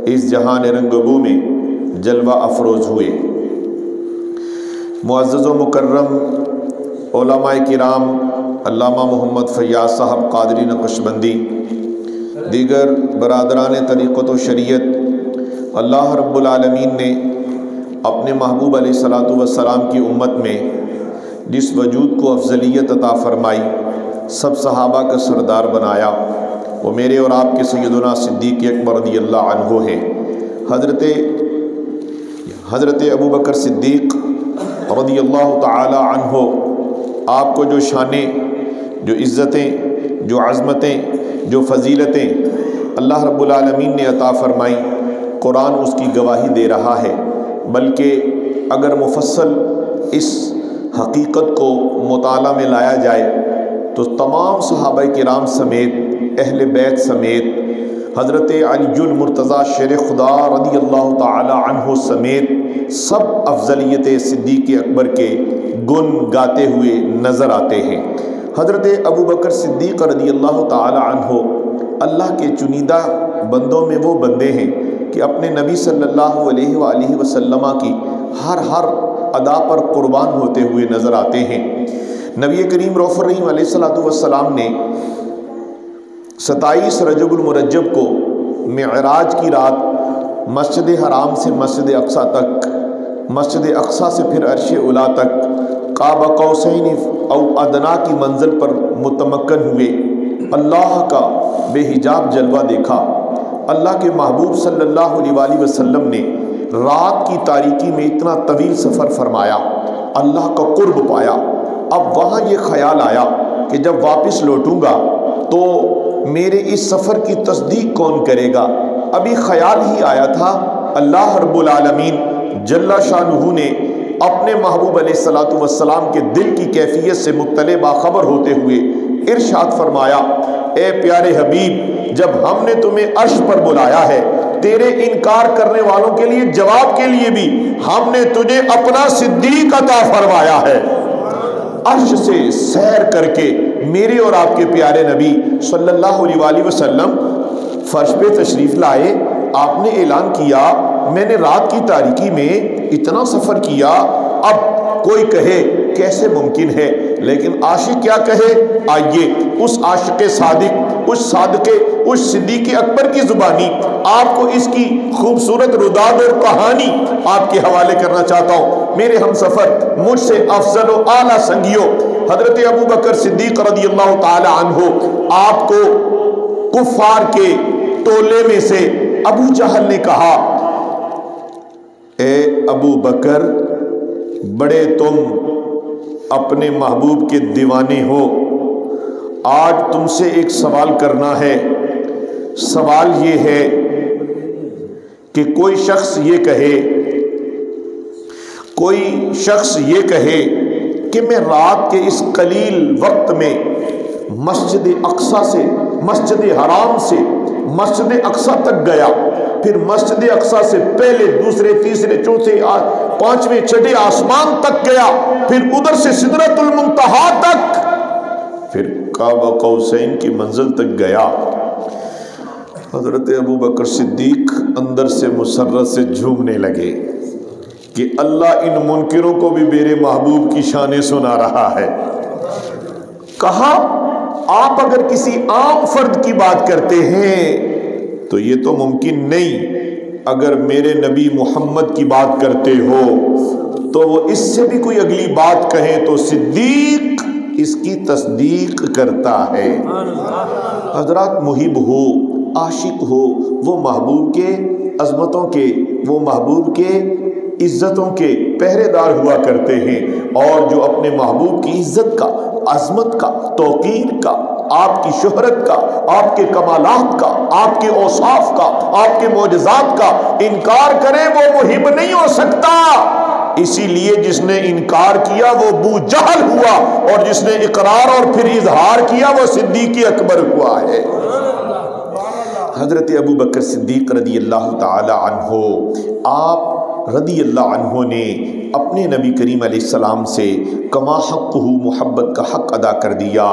اس جہان رنگبو میں جلوہ افروز ہوئے۔ معزز و مکرم علماء کرام، علامہ محمد فیاض صاحب قادری نقشبندی، دیگر برادران طریقت و شریعت، اللہ رب العالمین نے اپنے محبوب علیہ الصلاۃ والسلام کی امت میں جس وجود کو افضلیت عطا فرمائی، سب صحابہ کا سردار بنایا، وہ میرے اور آپ کے سیدنا صدیق اکبر رضی اللہ عنہ ہے۔ حضرت ابوبکر صدیق رضی اللہ تعالی عنہ، آپ کو جو شانیں، جو عزتیں، جو عظمتیں، جو فضیلتیں اللہ رب العالمین نے عطا فرمائی، قرآن اس کی گواہی دے رہا ہے۔ بلکہ اگر مفصل اس حقیقت کو مطالعہ میں لایا جائے تو تمام صحابہ کرام سمیت، اہل بیت سمیت، حضرت علی المرتضیٰ شیر خدا رضی اللہ تعالی عنہ سمیت سب افضلیت صدیق اکبر کے گن گاتے ہوئے نظر آتے ہیں۔ حضرت ابوبکر صدیق رضی اللہ تعالی عنہ اللہ کے چنیدہ بندوں میں وہ بندے ہیں کہ اپنے نبی صلی اللہ علیہ وآلہ وسلم کی ہر ادا پر قربان ہوتے ہوئے نظر آتے ہیں۔ نبی کریم رؤوف الرحیم علیہ الصلوۃ والسلام نے 27 رجب المرجب کو معراج کی رات مسجد حرام سے مسجد اقصیٰ تک، مسجد اقصیٰ سے پھر عرش اولیٰ تک قاب قوسین او ادنیٰ کی منزل پر متمکن ہوئے، اللہ کا بے حجاب جلوہ دیکھا۔ اللہ کے محبوب صلی اللہ علیہ وآلہ وسلم نے رات کی تاریکی میں اتنا طویل سفر فرمایا، اللہ کا قرب پایا۔ اب وہاں یہ خیال آیا کہ جب واپس لوٹوں گا تو میرے اس سفر کی تصدیق کون کرے گا؟ ابھی خیال ہی آیا تھا، اللہ رب العالمین جل شانہ نے اپنے محبوب علیہ الصلوۃ والسلام کے دل کی کیفیت سے مطلع باخبر ہوتے ہوئے ارشاد فرمایا، اے پیارے حبیب، جب ہم نے تمہیں عرش پر بلایا ہے، تیرے انکار کرنے والوں کے لیے جواب کے لیے بھی ہم نے تجھے اپنا صدیق عطا فرمایا ہے۔ عرش سے سیر کر کے میرے اور آپ کے پیارے نبی صلی اللہ علیہ وآلہ وسلم فرش پہ تشریف لائے۔ آپ نے اعلان کیا، میں نے رات کی تاریکی میں اتنا سفر کیا۔ اب کوئی کہے کیسے ممکن ہے، لیکن عاشق کیا کہے؟ آئیے اس عاشق صادق، اس صدیق اکبر کی زبانی آپ کو اس کی خوبصورت روداد اور کہانی آپ کے حوالے کرنا چاہتا ہوں۔ میرے ہم سفر، مجھ سے افضل و اعلیٰ سنگیوں، حضرت ابوبکر صدیق رضی اللہ تعالی عنہ، آپ کو کفار کے ٹولے میں سے ابو جہل نے کہا، اے ابو بکر، بڑے تم اپنے محبوب کے دیوانے ہو، آج تم سے ایک سوال کرنا ہے۔ سوال یہ ہے کہ کوئی شخص یہ کہے کہ میں رات کے اس قلیل وقت میں مسجد اقصیٰ سے، مسجد حرام سے مسجد اقصیٰ تک گیا، پھر مسجد اقصیٰ سے پہلے، دوسرے، تیسرے، چوتھے، پانچویں، چھٹے آسمان تک گیا، پھر ادھر سے سدرۃ المنتہا تک، پھر قاب قوسین کی منزل تک گیا۔ حضرت ابوبکر صدیق اندر سے مسرت سے جھومنے لگے کہ اللہ ان منکروں کو بھی میرے محبوب کی شانیں سنا رہا ہے۔ کہا، آپ اگر کسی عام فرد کی بات کرتے ہیں تو یہ تو ممکن نہیں، اگر میرے نبی محمد کی بات کرتے ہو تو وہ اس سے بھی کوئی اگلی بات کہیں تو صدیق اس کی تصدیق کرتا ہے۔ حضرات، محب ہو، عاشق ہو، وہ محبوب کے عظمتوں کے، وہ محبوب کے عزتوں کے پہرے دار ہوا کرتے ہیں، اور جو اپنے محبوب کی عزت کا، عظمت کا، توقیر کا، آپ کی شہرت کا، آپ کے کمالات کا، آپ کے اوصاف کا، آپ کے معجزات کا انکار کرے وہ محب نہیں ہو سکتا۔ اسی لیے جس نے انکار کیا وہ ابو جہل ہوا، اور جس نے اقرار اور پھر اظہار کیا وہ صدیق اکبر ہوا ہے۔ حضرت ابوبکر صدیق رضی اللہ تعالی عنہ، آپ رضی اللہ عنہ نے اپنے نبی کریم علیہ السلام سے کما حقہ محبت کا حق ادا کر دیا۔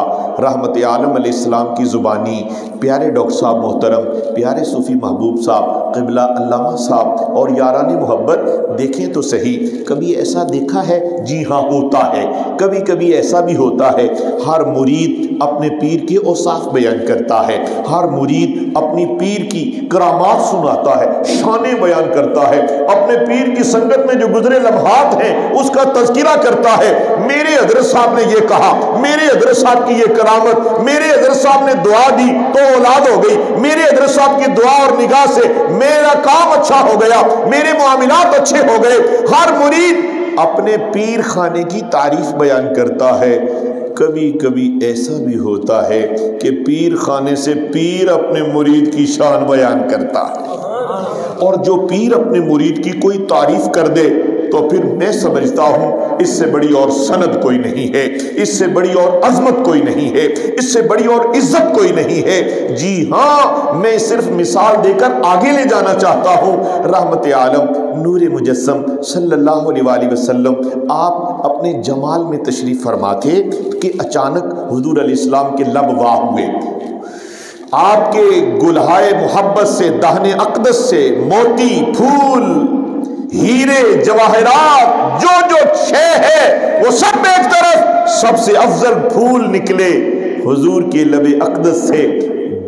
رحمت عالم علیہ السلام کی زبانی پیارے ڈاکٹر صاحب محترم، پیارے صوفی محبوب صاحب قبلہ علامہ صاحب اور یاران محبت، دیکھیں تو صحیح، کبھی ایسا دیکھا ہے؟ جی ہاں ہوتا ہے، کبھی کبھی ایسا بھی ہوتا ہے ہر مرید اپنے پیر کے اوصاف بیان کرتا ہے، ہر مرید اپنی پیر کی کرامات سناتا ہے، شانیں بیان کرتا ہے، اپنے پیر کی سنگت میں جو گزرے لمحات ہیں اس کا تذکرہ کرتا ہے۔ میرے حضرت صاحب نے یہ کہا، میرے حضرت صاحب کی یہ کرامت، میرے حضرت صاحب نے دعا دی تو اولاد ہو گئی، میرے حضرت صاحب کی دعا اور نگاہ سے میرا کام اچھا ہو گیا، میرے معاملات اچھے ہو گئے۔ ہر مرید اپنے پیر خانے کی تعریف بیان کرتا ہے۔ کبھی کبھی ایسا بھی ہوتا ہے کہ پیر خانے سے پیر اپنے مرید کی شان بیان کرتا ہے، اور جو پیر اپنے مرید کی کوئی تعریف کر دے تو پھر میں سمجھتا ہوں اس سے بڑی اور سند کوئی نہیں ہے، اس سے بڑی اور عظمت کوئی نہیں ہے، اس سے بڑی اور عزت کوئی نہیں ہے۔ جی ہاں، میں صرف مثال دے کر آگے لے جانا چاہتا ہوں۔ رحمت عالم نور مجسم صلی اللہ علیہ وآلہ وسلم آپ اپنے جمال میں تشریف فرما تھے کہ اچانک حضور علیہ السلام کے لب واہ ہوئے، آپ کے گلہائے محبت سے، دہن اقدس سے موتی، پھول، ہیرے، جواہرات، جو جو شے ہے وہ سب ایک طرف، سب سے افضل پھول نکلے حضور کے لب اقدس سے،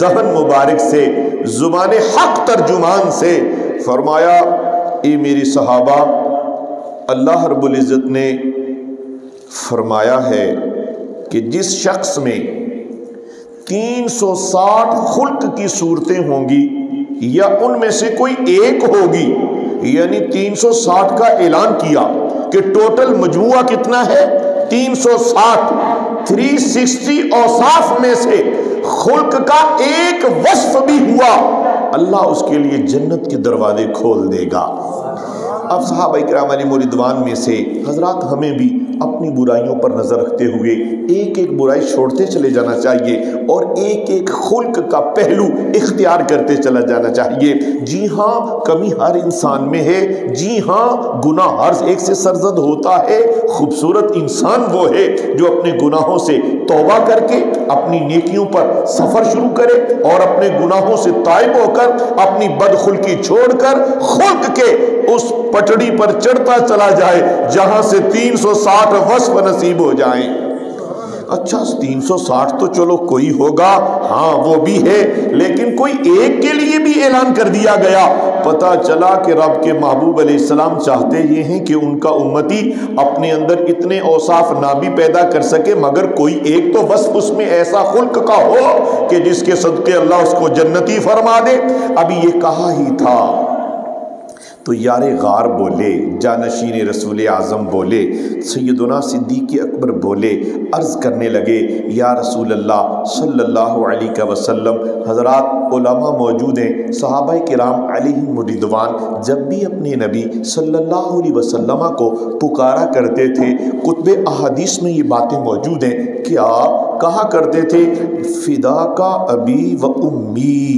دہن مبارک سے، زبان حق ترجمان سے۔ فرمایا اے میری صحابہ، اللہ رب العزت نے فرمایا ہے کہ جس شخص میں 360 خلق کی صورتیں ہوں گی یا ان میں سے کوئی ایک ہوگی، یعنی 360 کا اعلان کیا کہ ٹوٹل مجموعہ کتنا ہے؟ 360، 360 اوصاف میں سے خلق کا ایک وصف بھی ہوا، اللہ اس کے لیے جنت کے دروازے کھول دے گا۔ اب صحابہ کرام علیہم رضوان میں سے حضرات ہمیں بھی اپنی برائیوں پر نظر رکھتے ہوئے ایک ایک برائی چھوڑتے چلے جانا چاہیے اور ایک ایک خلق کا پہلو اختیار کرتے چلا جانا چاہیے۔ جی ہاں، کمی ہر انسان میں ہے، جی ہاں گناہ ہر ایک سے سرزد ہوتا ہے۔ خوبصورت انسان وہ ہے جو اپنے گناہوں سے توبہ کر کے اپنی نیکیوں پر سفر شروع کرے اور اپنے گناہوں سے تائب ہو کر اپنی بدخلقی چھوڑ کر خلق کے اس پٹڑی پر چڑھتا چلا جائے جہاں سے 360 وصف نصیب ہو جائیں۔ اچھا 360 تو چلو کوئی ہوگا، ہاں وہ بھی ہے، لیکن کوئی ایک کے لیے بھی اعلان کر دیا گیا۔ پتہ چلا کہ رب کے محبوب علیہ السلام چاہتے یہ ہیں کہ ان کا امتی اپنے اندر اتنے اوصاف نہ بھی پیدا کر سکے مگر کوئی ایک تو وصف اس میں ایسا خلق کا ہو کہ جس کے صدقے اللہ اس کو جنتی فرما دے۔ ابھی یہ کہا ہی تھا تو یار غار بولے، جانشین رسول اعظم بولے، سیدنا صدیق اکبر بولے، عرض کرنے لگے یا رسول اللہ صلی اللہ علیہ وسلم۔ حضرات علماء موجود ہیں، صحابہ کرام علیہم رضوان جب بھی اپنے نبی صلی اللہ علیہ وسلم کو پکارا کرتے تھے، کتب احادیث میں یہ باتیں موجود ہیں، کیا کہا کرتے تھے؟ فدا کا ابی و امی،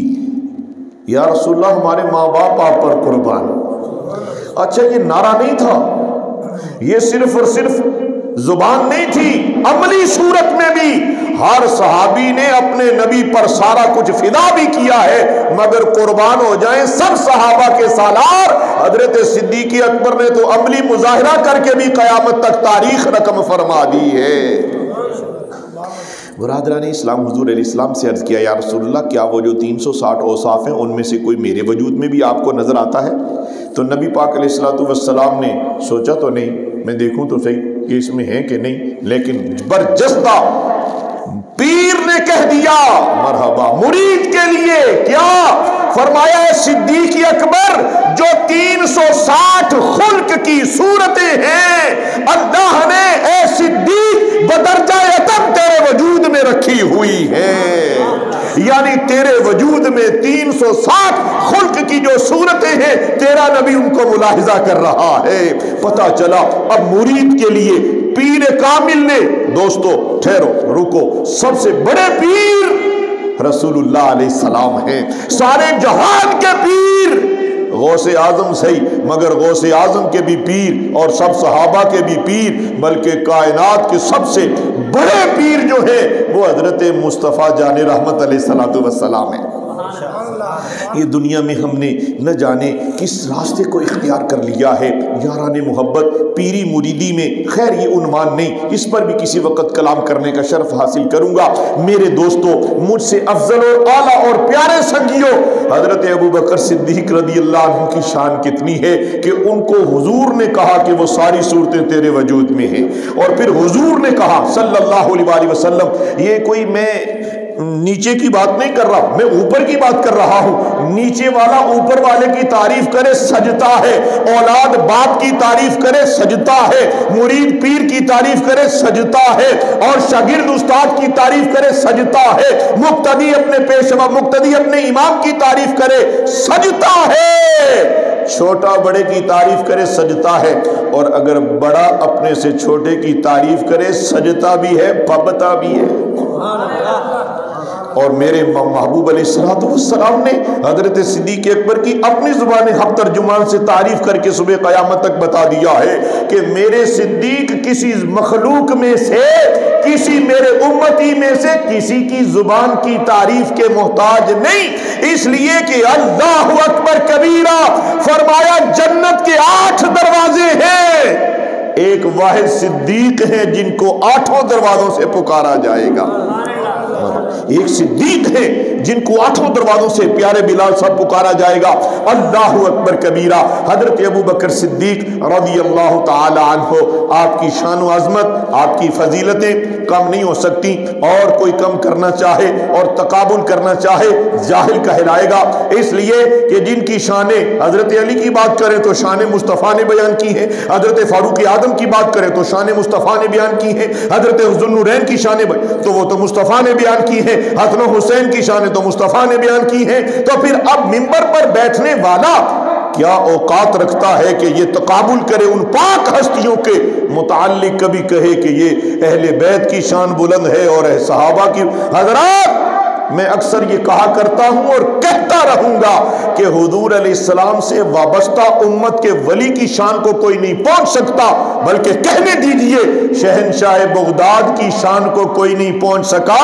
یا رسول اللہ ہمارے ماں باپ آپ پر قربان۔ اچھا یہ نعرہ نہیں تھا، یہ صرف اور صرف زبان نہیں تھی، عملی صورت میں بھی ہر صحابی نے اپنے نبی پر سارا کچھ فدا بھی کیا ہے، مگر قربان ہو جائیں سب صحابہ کے سالار حضرت صدیق اکبر نے تو عملی مظاہرہ کر کے بھی قیامت تک تاریخ رقم فرما دی ہے۔ برادران اسلام حضور علیہ السلام سے عرض کیا یا رسول اللہ کیا وہ جو 360 اوصاف ہیں ان میں سے کوئی میرے وجود میں بھی آپ کو نظر آتا ہے؟ تو نبی پاک علیہ السلام نے سوچا تو نہیں، میں دیکھوں تو صحیح کہ اس میں ہے کہ نہیں، لیکن برجستہ پیر نے کہہ دیا مرحبا مرید کے لیے، کیا فرمایا ہے صدیق اکبر جو 360 خلق کی صورتیں ہیں اللہ نے اے صدیق بدرجہ اتم تیرے وجود میں رکھی ہوئی ہے، یعنی تیرے وجود میں 360 خلق کی جو صورتیں ہیں تیرا نبی ان کو ملاحظہ کر رہا ہے۔ پتہ چلا اب مرید کے لیے پیر کامل نے، دوستو ٹھہرو رکو، سب سے بڑے پیر رسول اللہ علیہ السلام ہیں، سارے جہان کے پیر۔ غور غوث اعظم صحیح مگر غوث اعظم کے بھی پیر اور سب صحابہ کے بھی پیر بلکہ کائنات کے سب سے بڑے پیر جو ہے وہ حضرت مصطفیٰ جان رحمت علیہ السلام ہے۔ یہ دنیا میں ہم نے نہ جانے کس راستے کو اختیار کر لیا ہے، یاران محبت پیری مریدی میں، خیر یہ عنوان نہیں، اس پر بھی کسی وقت کلام کرنے کا شرف حاصل کروں گا۔ میرے دوستو، مجھ سے افضل اور اعلیٰ اور پیارے سنگیوں، حضرت ابوبکر صدیق رضی اللہ عنہ کی شان کتنی ہے کہ ان کو حضور نے کہا کہ وہ ساری صورتیں تیرے وجود میں ہیں، اور پھر حضور نے کہا صلی اللہ علیہ وسلم، یہ کوئی میں نیچے کی بات نہیں کر رہا، میں اوپر کی بات کر رہا ہوں، نیچے والا اوپر والے کی تعریف کرے سجدہ ہے، اولاد باپ کی تعریف کرے سجدہ ہے، مرید پیر کی تعریف کرے سجدہ ہے، اور شاگرد استاد کی تعریف کرے سجدہ ہے، مقتدی اپنے پیشوا مقتدی اپنے امام کی تعریف کرے سجدہ ہے، چھوٹا بڑے کی تعریف کرے سجدہ ہے، اور اگر بڑا اپنے سے چھوٹے کی تعریف کرے سجدہ بھی ہے، پبتا بھی ہے۔ اور میرے محبوب علیہ السلام نے حضرت صدیق اکبر کی اپنی زبان حق ترجمان سے تعریف کر کے صبح قیامت تک بتا دیا ہے کہ میرے صدیق کسی مخلوق میں سے، کسی میرے امتی میں سے کسی کی زبان کی تعریف کے محتاج نہیں، اس لیے کہ اللہ اکبر کبیرہ فرمایا جنت کے 8 دروازے ہیں، ایک واحد صدیق ہے جن کو 8 دروازوں سے پکارا جائے گا، ایک صدیق ہے جن کو 8 دروازوں سے پیارے بلال صاحب پکارا جائے گا۔ اللہ اکبر کبیرہ۔ حضرت ابوبکر صدیق رضی اللہ تعالی عنہ، آپ کی شان و عظمت، آپ کی فضیلتیں کم نہیں ہو سکتی، اور کوئی کم کرنا چاہے اور تقابل کرنا چاہے جاہل کہلائے گا، اس لیے کہ جن کی شانیں حضرت علی کی بات کریں تو شان مصطفیٰ نے بیان کی ہے، حضرت فاروق اعظم کی بات کریں تو شان مصطفیٰ نے بیان کی ہے، حضرت ذوالنورین کی شانیں تو وہ تو مصطفیٰ نے بیان کی ہے، حسن و حسین کی شانیں تو مصطفیٰ نے بیان کی ہیں، تو پھر اب منبر پر بیٹھنے والا کیا اوقات رکھتا ہے کہ یہ تقابل کرے ان پاک ہستیوں کے متعلق، کبھی کہے کہ یہ اہل بیت کی شان بلند ہے اور صحابہ کی۔ حضرات، میں اکثر یہ کہا کرتا ہوں اور کہتا رہوں گا کہ حضور علیہ السلام سے وابستہ امت کے ولی کی شان کو کوئی نہیں پہنچ سکتا، بلکہ کہنے دیجئے شہنشاہ بغداد کی شان کو کوئی نہیں پہنچ سکا،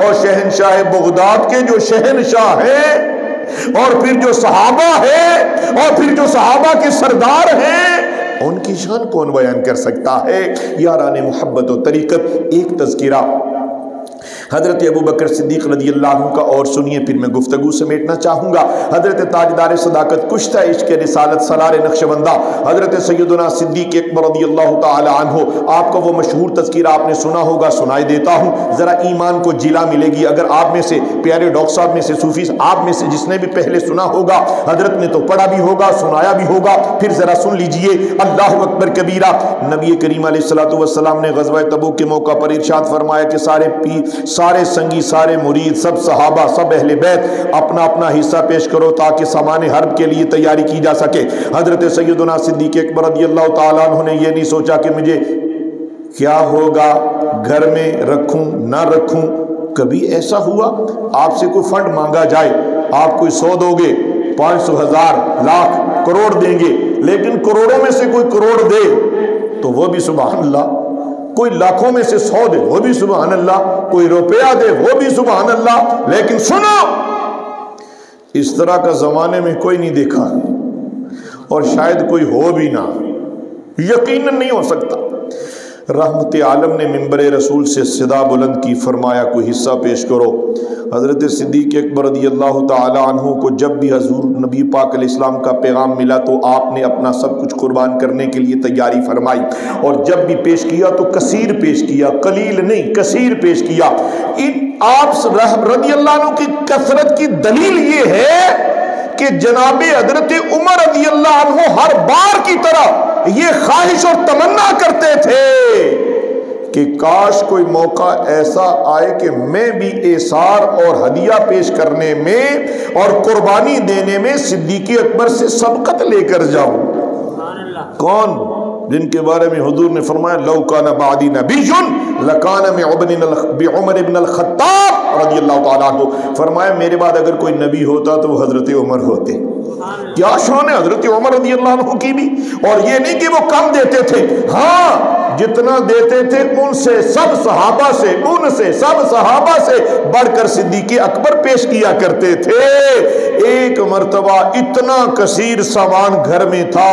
اور شہنشاہ بغداد کے جو شہنشاہ ہیں، اور پھر جو صحابہ ہیں، اور پھر جو صحابہ کے سردار ہیں، ان کی شان کون بیان کر سکتا ہے؟ یاران محبت و طریقت، ایک تذکرہ حضرت ابوبکر صدیق رضی اللہ عنہ کا اور سنیے، پھر میں گفتگو سمیٹنا چاہوں گا۔ حضرت تاجدار صداقت، کشتہ عشق رسالت، سالار نقشبندہ حضرت سیدنا صدیق اکبر رضی اللہ تعالی عنہ، آپ کا وہ مشہور تذکرہ آپ نے سنا ہوگا، سنائی دیتا ہوں، ذرا ایمان کو جلا ملے گی۔ اگر آپ میں سے پیارے ڈاکٹر صاحب میں سے، صوفی آپ میں سے جس نے بھی پہلے سنا ہوگا، حضرت نے تو پڑھا بھی ہوگا، سنایا بھی ہوگا، پھر ذرا سن لیجئے۔ اللہ اکبر کبیرہ۔ نبی کریم علیہ الصلوۃ والسلام نے غزوہ تبوک کے موقع پر ارشاد فرمایا کہ سارے سنگی، سارے مرید، سب صحابہ، سب اہل بیت اپنا اپنا حصہ پیش کرو تاکہ سامان حرب کے لیے تیاری کی جا سکے۔ حضرت سیدنا صدیق اکبر رضی اللہ تعالیٰ عنہ نے یہ نہیں سوچا کہ مجھے کیا ہوگا، گھر میں رکھوں نہ رکھوں۔ کبھی ایسا ہوا آپ سے کوئی فنڈ مانگا جائے، آپ کوئی 100 دو گے، 500، 1000، لاکھ، کروڑ دیں گے، لیکن کروڑوں میں سے کوئی کروڑ دے تو وہ بھی سبحان اللہ، کوئی لاکھوں میں سے 100 دے وہ بھی سبحان اللہ، کوئی روپیہ دے وہ بھی سبحان اللہ، لیکن سنو، اس طرح کا زمانے میں کوئی نہیں دیکھا، اور شاید کوئی ہو بھی نہ، یقیناً نہیں ہو سکتا۔ رحمت عالم نے منبر رسول سے صدا بلند کی، فرمایا کوئی حصہ پیش کرو۔ حضرت صدیق اکبر رضی اللہ تعالی عنہ کو جب بھی حضور نبی پاک علیہ السلام کا پیغام ملا تو آپ نے اپنا سب کچھ قربان کرنے کے لیے تیاری فرمائی، اور جب بھی پیش کیا تو کثیر پیش کیا، قلیل نہیں، کثیر پیش کیا۔ آپ رضی اللہ عنہ کی کثرت کی دلیل یہ ہے کہ جناب حضرت عمر رضی اللہ عنہ ہر بار کی طرح یہ خواہش اور تمنا کرتے تھے کہ کاش کوئی موقع ایسا آئے کہ میں بھی ایثار اور ہدیہ پیش کرنے میں اور قربانی دینے میں صدیق اکبر سے سبقت لے کر جاؤں۔ کون؟ جن کے بارے میں حضور نے فرمایا لو کان بعدی نبی لکان بعمر بن الخطاب رضی اللہ تعالیٰ عنہ، فرمایا میرے بعد اگر کوئی نبی ہوتا تو وہ حضرت عمر ہوتے، کیا شان ہے حضرت عمر رضی اللہ عنہ کی بھی. اور یہ نہیں کہ وہ کم دیتے تھے، ہاں جتنا دیتے تھے ان سے سب صحابہ سے بڑھ کر صدیق اکبر پیش کیا کرتے تھے. ایک مرتبہ اتنا کثیر سامان گھر میں تھا،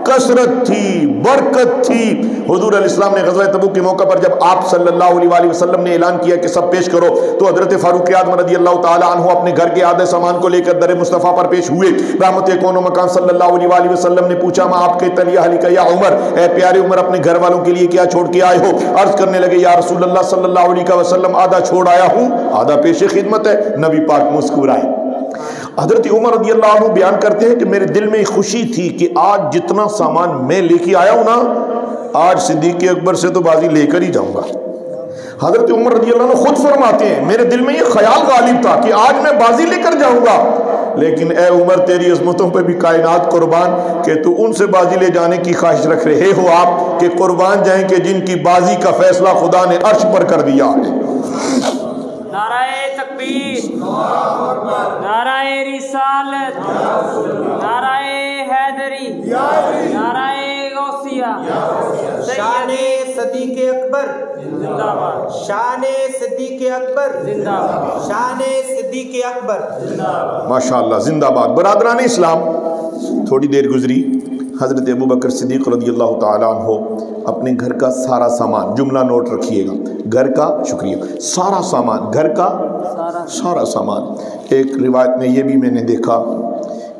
کثرت تھی، برکت تھی. حضور علیہ السلام نے غزوہ تبوک کے موقع پر جب آپ صلی اللہ علیہ وآلہ وسلم نے اعلان کیا کہ سب پیش کرو، تو حضرت فاروق اعظم رضی اللہ تعالی عنہ اپنے گھر کے آدھے سامان کو لے کر در مصطفیٰ پر پیش ہوئے. رحمت کون و مکان صلی اللہ علیہ وآلہ وسلم نے پوچھا ما آپ کے تلیہ علی کا یا عمر، اے پیارے عمر اپنے گھر والوں کے لیے کیا چھوڑ کے آئے ہو؟ عرض کرنے لگے یا رسول اللہ صلی اللہ علیہ وسلم آدھا چھوڑ آیا ہوں، آدھا پیش خدمت ہے. نبی پاک مسکرائے. حضرت عمر رضی اللہ عنہ بیان کرتے ہیں کہ میرے دل میں خوشی تھی کہ آج جتنا سامان میں لے کے آیا ہوں نا، آج صدیق اکبر سے تو بازی لے کر ہی جاؤں گا. حضرت عمر رضی اللہ عنہ خود فرماتے ہیں میرے دل میں یہ خیال غالب تھا کہ آج میں بازی لے کر جاؤں گا، لیکن اے عمر تیری عظمتوں پہ بھی کائنات قربان کہ تو ان سے بازی لے جانے کی خواہش رکھ رہے ہو آپ کہ قربان جائیں کہ جن کی بازی کا فیصلہ خدا نے عرش پر کر دیا ہے. نعرہ تکبیر، نعرہ رسالت، نعرہ حیدری، نعرہ غوثیہ. شان صدیق اکبر زندہ باد، شان صدیق اکبر زندہ باد، شان صدیق اکبر زندہ باد. ماشاءاللہ زندہ باد. برادران اسلام، تھوڑی دیر گزری، حضرت ابو بکر صدیق رضی اللہ تعالیٰ عنہ اپنے گھر کا سارا سامان، جملہ نوٹ رکھیے گا، گھر کا، شکریہ، سارا سامان، گھر کا سارا سامان. ایک روایت میں یہ بھی میں نے دیکھا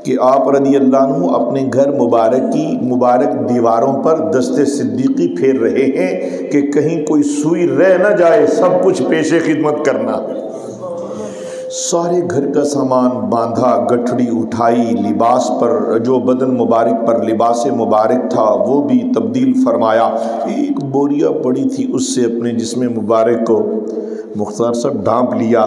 کہ آپ رضی اللہ عنہ اپنے گھر مبارک کی مبارک دیواروں پر دست صدیقی پھیر رہے ہیں کہ کہیں کوئی سوئی رہ نہ جائے، سب کچھ پیش خدمت کرنا. سارے گھر کا سامان باندھا، گٹھڑی اٹھائی، لباس پر جو بدن مبارک پر لباس مبارک تھا وہ بھی تبدیل فرمایا. ایک بوریا پڑی تھی، اس سے اپنے جسم مبارک کو مختصر سب ڈھانپ لیا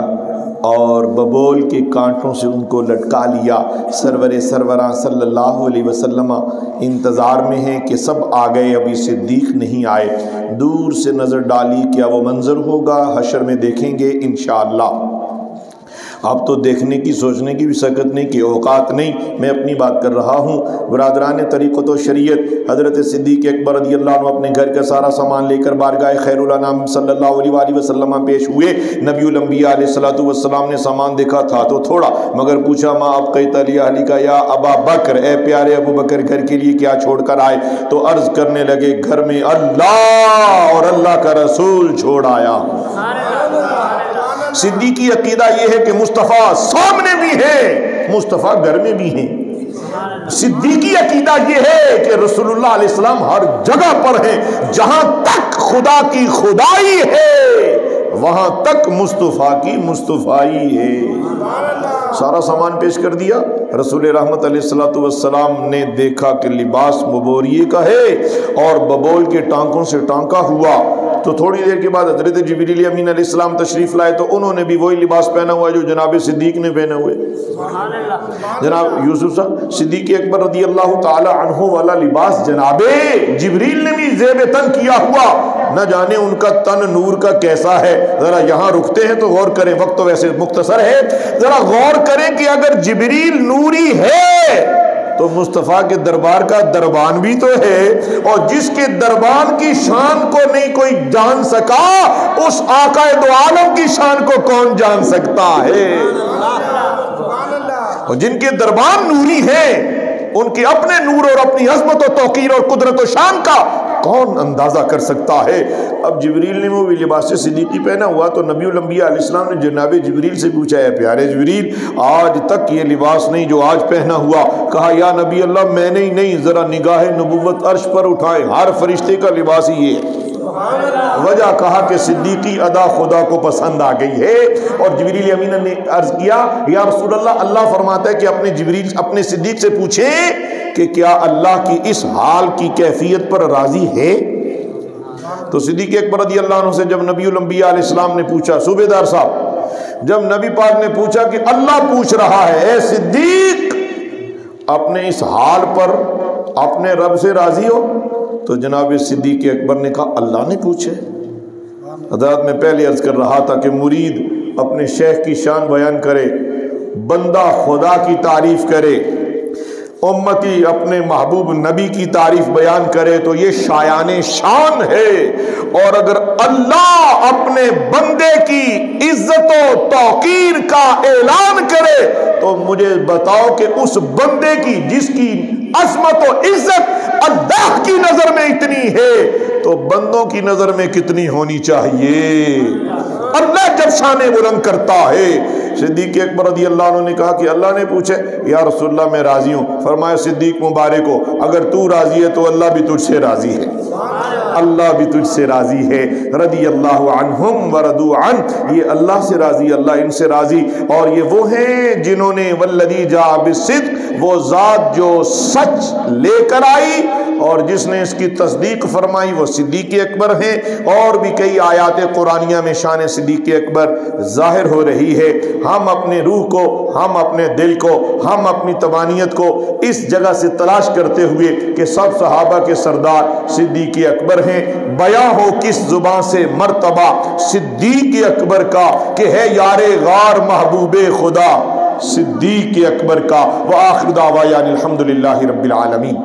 اور ببول کے کانٹوں سے ان کو لٹکا لیا. سروراں صلی اللہ علیہ وسلم انتظار میں ہیں کہ سب آ گئے، ابھی صدیق نہیں آئے. دور سے نظر ڈالی، کیا وہ منظر ہوگا؟ حشر میں دیکھیں گے انشاءاللہ. اب تو دیکھنے کی سوچنے کی بھی سکت نہیں کہ اوقات نہیں، میں اپنی بات کر رہا ہوں. برادران طریقت و شریعت، حضرت صدیق اکبر رضی اللہ عنہ اپنے گھر کا سارا سامان لے کر بارگاہ خیر الانام صلی اللہ علیہ وآلہ وسلم پیش ہوئے. نبی الانبیاء علیہ السلام نے سامان دیکھا تھا تو تھوڑا، مگر پوچھا ما ابقیت علی اہلی کا یا ابا بکر، اے پیارے ابو بکر گھر کے لیے کیا چھوڑ کر آئے؟ تو عرض کرنے لگے گھر میں اللہ اور اللہ کا رسول چھوڑ آیا. صدیقی عقیدہ یہ ہے کہ مصطفیٰ سامنے بھی ہے، مصطفیٰ گھر میں بھی ہیں. صدیقی عقیدہ یہ ہے کہ رسول اللہ علیہ السلام ہر جگہ پر ہیں، جہاں تک خدا کی خدائی ہے وہاں تک مصطفیٰ کی مصطفائی ہے. سارا سامان پیش کر دیا. رسول رحمت علیہ السلام نے دیکھا کہ لباس مبوریے کا ہے اور ببول کے ٹانکوں سے ٹانکا ہوا. تو تھوڑی دیر کے بعد حضرت جبریل امین علیہ السلام تشریف لائے تو انہوں نے بھی وہی لباس پہنا ہوا جو جناب صدیق نے پہنے ہوئے. جناب یوسف صاحب صدیق اکبر رضی اللہ تعالی عنہ والا لباس جناب جبریل نے بھی زیب تن کیا ہوا. نہ جانے ان کا تن نور کا کیسا ہے. ذرا یہاں رکتے ہیں تو غور کریں، وقت تو ویسے مختصر ہے، ذرا غور کریں کہ اگر جبریل نوری ہے تو مصطفیٰ کے دربار کا دربان بھی تو ہے، اور جس کے دربان کی شان کو نہیں کوئی جان سکا اس آقا دو عالم کی شان کو کون جان سکتا ہے. اور جن کے دربان نوری ہیں ان کے اپنے نور اور اپنی عظمت و توقیر اور قدرت و شان کا کون اندازہ کر سکتا ہے. اب جبریل نے وہ بھی لباس صدیقی پہنا ہوا تو نبی الانبیاء علیہ السلام نے جناب جبریل سے پوچھا ہے پیارے جبریل آج تک یہ لباس نہیں جو آج پہنا ہوا؟ کہا یا نبی اللہ میں نے ہی نہیں، ذرا نگاہ نبوت عرش پر اٹھائے، ہر فرشتے کا لباس ہی ہے. وجہ کہا کہ صدیقی ادا خدا کو پسند آ گئی ہے. اور جبریل امین نے عرض کیا یا رسول اللہ، اللہ فرماتا ہے کہ اپنے صدیق سے پوچھیں کہ کیا اللہ کی اس حال کی کیفیت پر راضی ہے؟ تو صدیق اکبر رضی اللہ عنہ سے جب نبی الانبیاء علیہ السلام نے پوچھا، صوبیدار صاحب جب نبی پاک نے پوچھا کہ اللہ پوچھ رہا ہے اے صدیق اپنے اس حال پر اپنے رب سے راضی ہو؟ تو جناب صدیق اکبر نے کہا اللہ نے پوچھے. حضرات میں پہلے عرض کر رہا تھا کہ مرید اپنے شیخ کی شان بیان کرے، بندہ خدا کی تعریف کرے. امتی اپنے محبوب نبی کی تعریف بیان کرے تو یہ شایان شان ہے، اور اگر اللہ اپنے بندے کی عزت و توقیر کا اعلان کرے تو مجھے بتاؤ کہ اس بندے کی جس کی عظمت و عزت اللہ کی نظر میں اتنی ہے تو بندوں کی نظر میں کتنی ہونی چاہیے۔ اللہ جب شان بلند کرتا ہے، صدیق اکبر رضی اللہ عنہ نے کہا کہ اللہ نے پوچھے یا رسول اللہ میں راضی ہوں، فرمایا صدیق مبارک ہو اگر تو راضی ہے تو اللہ بھی تجھ سے راضی ہے، اللہ بھی تجھ سے راضی ہے۔ رضی اللہ عنہم ورضوا عنہ، یہ اللہ سے راضی، اللہ ان سے راضی، اور یہ وہ ہیں جنہوں نے والذی جاء بالصدق، وہ ذات جو سچ لے کر آئی اور جس نے اس کی تصدیق فرمائی وہ صدیق اکبر ہیں۔ اور بھی کئی آیات قرآنیہ میں شان صدیق اکبر ظاہر ہو رہی ہے۔ ہم اپنے روح کو، ہم اپنے دل کو، ہم اپنی تبانیت کو اس جگہ سے تلاش کرتے ہوئے کہ سب صحابہ کے سردار صدیق اکبر ہیں، بیاں ہو کس زبان سے مرتبہ صدیق اکبر کا کہ ہے یار غار محبوب خدا صدیق اکبر کا۔ وآخر دعوانا الحمدللہ رب العالمین۔